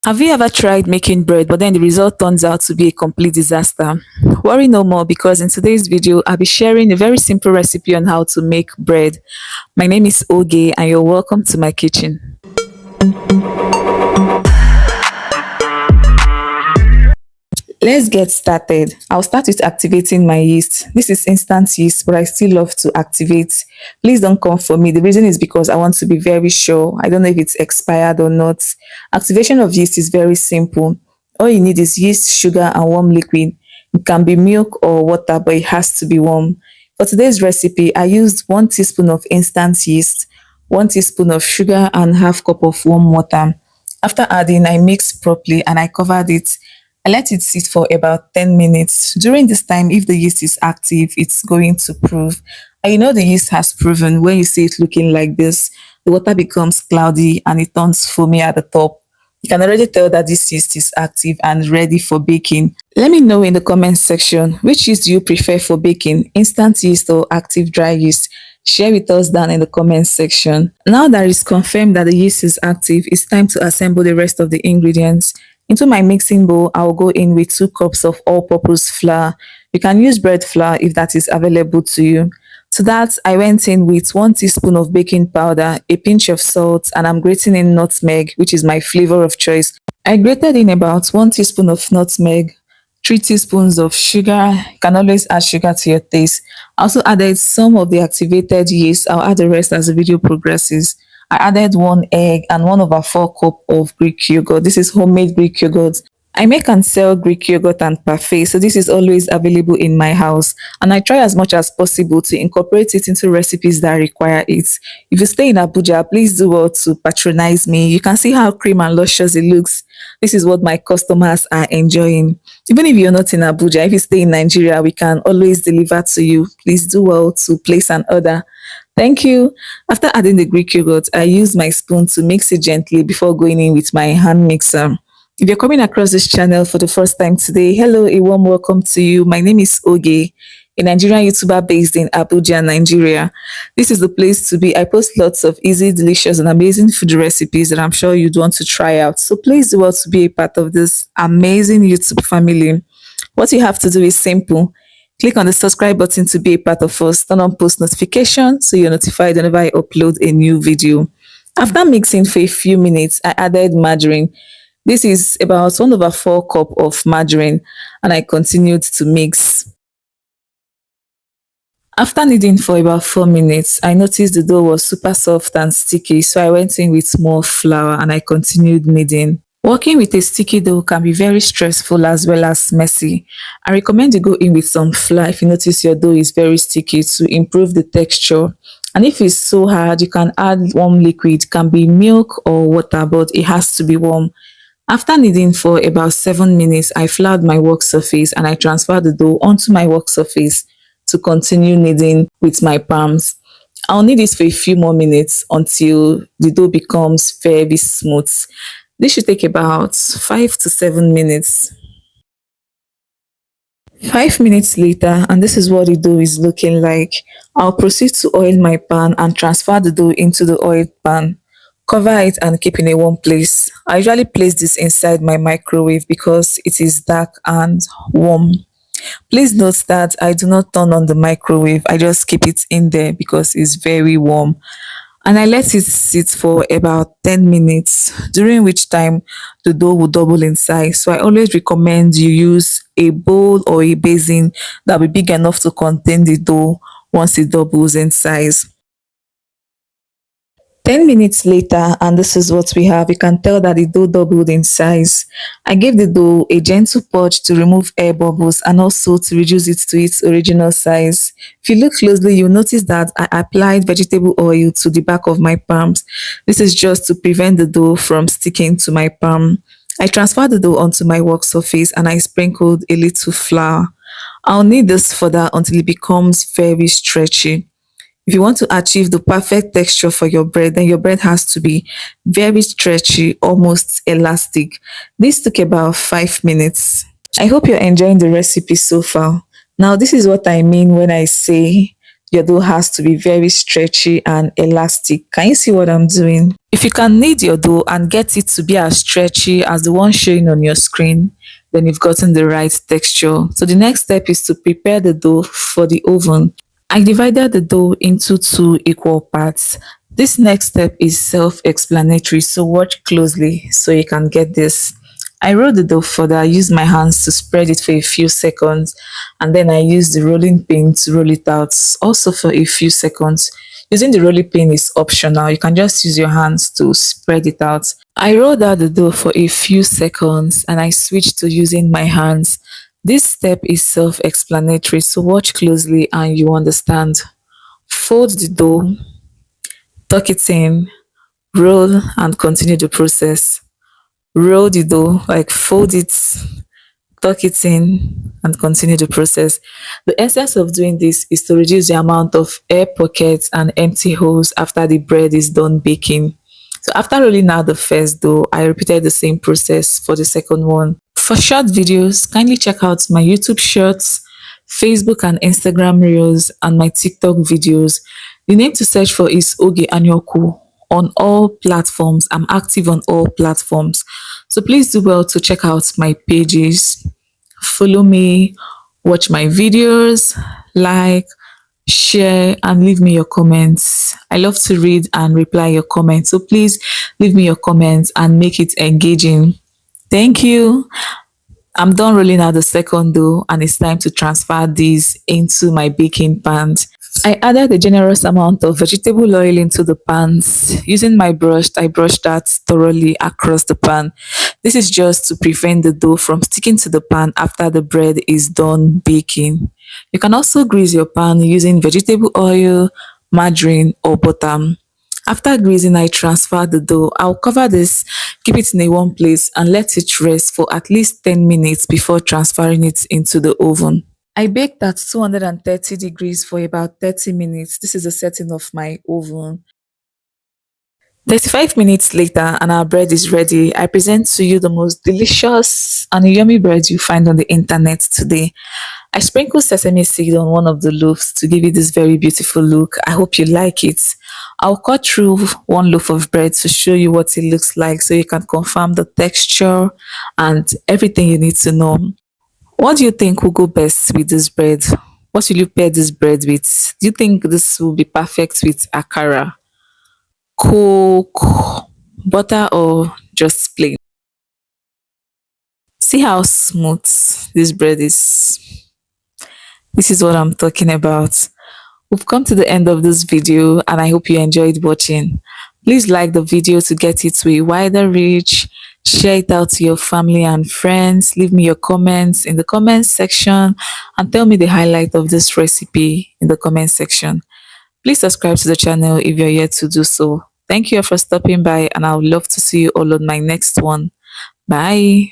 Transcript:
Have you ever tried making bread, but then the result turns out to be a complete disaster? Worry no more, because in today's video, I'll be sharing a very simple recipe on how to make bread. My name is Oge, and you're welcome to my kitchen. Let's get started. I'll start with activating my yeast. This is instant yeast, but I still love to activate. Please don't come for me. The reason is because I want to be very sure. I don't know if it's expired or not. Activation of yeast is very simple. All you need is yeast, sugar, and warm liquid. It can be milk or water, but it has to be warm. For today's recipe, I used 1 teaspoon of instant yeast, 1 teaspoon of sugar, and half cup of warm water. After adding, I mixed properly and I covered it. I let it sit for about 10 minutes. During this time, if the yeast is active, it's going to prove. And you know the yeast has proven when you see it looking like this, the water becomes cloudy and it turns foamy at the top. You can already tell that this yeast is active and ready for baking. Let me know in the comment section, which yeast do you prefer for baking, instant yeast or active dry yeast? Share with us down in the comment section. Now that it's confirmed that the yeast is active, it's time to assemble the rest of the ingredients. Into my mixing bowl, I'll go in with 2 cups of all-purpose flour. You can use bread flour if that is available to you. To that, I went in with 1 teaspoon of baking powder, a pinch of salt, and I'm grating in nutmeg, which is my flavor of choice. I grated in about 1 teaspoon of nutmeg, 3 teaspoons of sugar. You can always add sugar to your taste. I also added some of the activated yeast. I'll add the rest as the video progresses. I added 1 egg and 1/4 cup of Greek yogurt. This is homemade Greek yogurt. I make and sell Greek yogurt and parfait, so this is always available in my house. And I try as much as possible to incorporate it into recipes that require it. If you stay in Abuja, please do well to patronize me. You can see how cream and luscious it looks. This is what my customers are enjoying. Even if you're not in Abuja, if you stay in Nigeria, we can always deliver to you. Please do well to place an order. Thank you. After adding the Greek yogurt, I use my spoon to mix it gently before going in with my hand mixer. If you're coming across this channel for the first time today, hello, a warm welcome to you. My name is Oge, a Nigerian YouTuber based in Abuja, Nigeria. This is the place to be. I post lots of easy, delicious, and amazing food recipes that I'm sure you'd want to try out. So please do want to be a part of this amazing YouTube family. What you have to do is simple. Click on the subscribe button to be a part of us. Turn on post notifications so you're notified whenever I upload a new video. After mixing for a few minutes, I added margarine. This is about 1/4 cup of margarine, and I continued to mix. After kneading for about 4 minutes, I noticed the dough was super soft and sticky, so I went in with more flour and I continued kneading. Working with a sticky dough can be very stressful as well as messy. I recommend you go in with some flour if you notice your dough is very sticky to improve the texture. And if it's so hard, you can add warm liquid. It can be milk or water, but it has to be warm. After kneading for about 7 minutes, I floured my work surface and I transferred the dough onto my work surface to continue kneading with my palms. I'll knead this for a few more minutes until the dough becomes very smooth. This should take about 5 to 7 minutes. 5 minutes later, and this is what the dough is looking like. I'll proceed to oil my pan and transfer the dough into the oiled pan. Cover it and keep in a warm place. I usually place this inside my microwave because it is dark and warm. Please note that I do not turn on the microwave. I just keep it in there because it's very warm. And I let it sit for about 10 minutes, during which time the dough will double in size. So I always recommend you use a bowl or a basin that will be big enough to contain the dough once it doubles in size. 10 minutes later, and this is what we have. You can tell that the dough doubled in size. I gave the dough a gentle purge to remove air bubbles and also to reduce it to its original size. If you look closely, you'll notice that I applied vegetable oil to the back of my palms. This is just to prevent the dough from sticking to my palm. I transferred the dough onto my work surface and I sprinkled a little flour. I'll knead this further until it becomes very stretchy. If you want to achieve the perfect texture for your bread, then your bread has to be very stretchy, almost elastic. This took about 5 minutes. I hope you're enjoying the recipe so far. Now, this is what I mean when I say Your dough has to be very stretchy and elastic. Can you see what I'm doing? If you can knead your dough and get it to be as stretchy as the one showing on your screen, then you've gotten the right texture. So the next step is to prepare the dough for the oven. I divided the dough into two equal parts. This next step is self-explanatory, so watch closely so you can get this. I roll the dough further. I use my hands to spread it for a few seconds, and then I use the rolling pin to roll it out also for a few seconds. Using the rolling pin is optional. You can just use your hands to spread it out. I rolled out the dough for a few seconds and I switched to using my hands. This step is self-explanatory, so watch closely and you understand. Fold the dough, tuck it in, roll and continue the process. Roll the dough, like fold it, tuck it in and continue the process. The essence of doing this is to reduce the amount of air pockets and empty holes after the bread is done baking. So after rolling out the first dough, I repeated the same process for the second one. For short videos, kindly check out my YouTube shorts, Facebook and Instagram reels, and my TikTok videos. The name to search for is Oge Anyoku on all platforms. I'm active on all platforms. So please do well to check out my pages, follow me, watch my videos, like, share, and leave me your comments. I love to read and reply your comments. So please leave me your comments and make it engaging. Thank you. I'm done rolling out the second dough and it's time to transfer these into my baking pans. I added a generous amount of vegetable oil into the pans. Using my brush, I brushed that thoroughly across the pan. This is just to prevent the dough from sticking to the pan after the bread is done baking. You can also grease your pan using vegetable oil, margarine, or butter. After greasing, I transfer the dough. I'll cover this, keep it in a warm place, and let it rest for at least 10 minutes before transferring it into the oven. I baked at 230 degrees for about 30 minutes. This is the setting of my oven. 35 minutes later, and our bread is ready. I present to you the most delicious and yummy bread you find on the internet today. I sprinkle sesame seed on one of the loaves to give it this very beautiful look. I hope you like it. I'll cut through one loaf of bread to show you what it looks like so you can confirm the texture and everything you need to know. What do you think will go best with this bread? What will you pair this bread with? Do you think this will be perfect with akara, coke, butter, or just plain? See how smooth this bread is. This is what I'm talking about. We've come to the end of this video and I hope you enjoyed watching. Please like the video to get it to a wider reach. Share it out to your family and friends. Leave me your comments in the comments section and tell me the highlight of this recipe in the comment section. Please subscribe to the channel if you're yet to do so. Thank you for stopping by and I would love to see you all on my next one. Bye.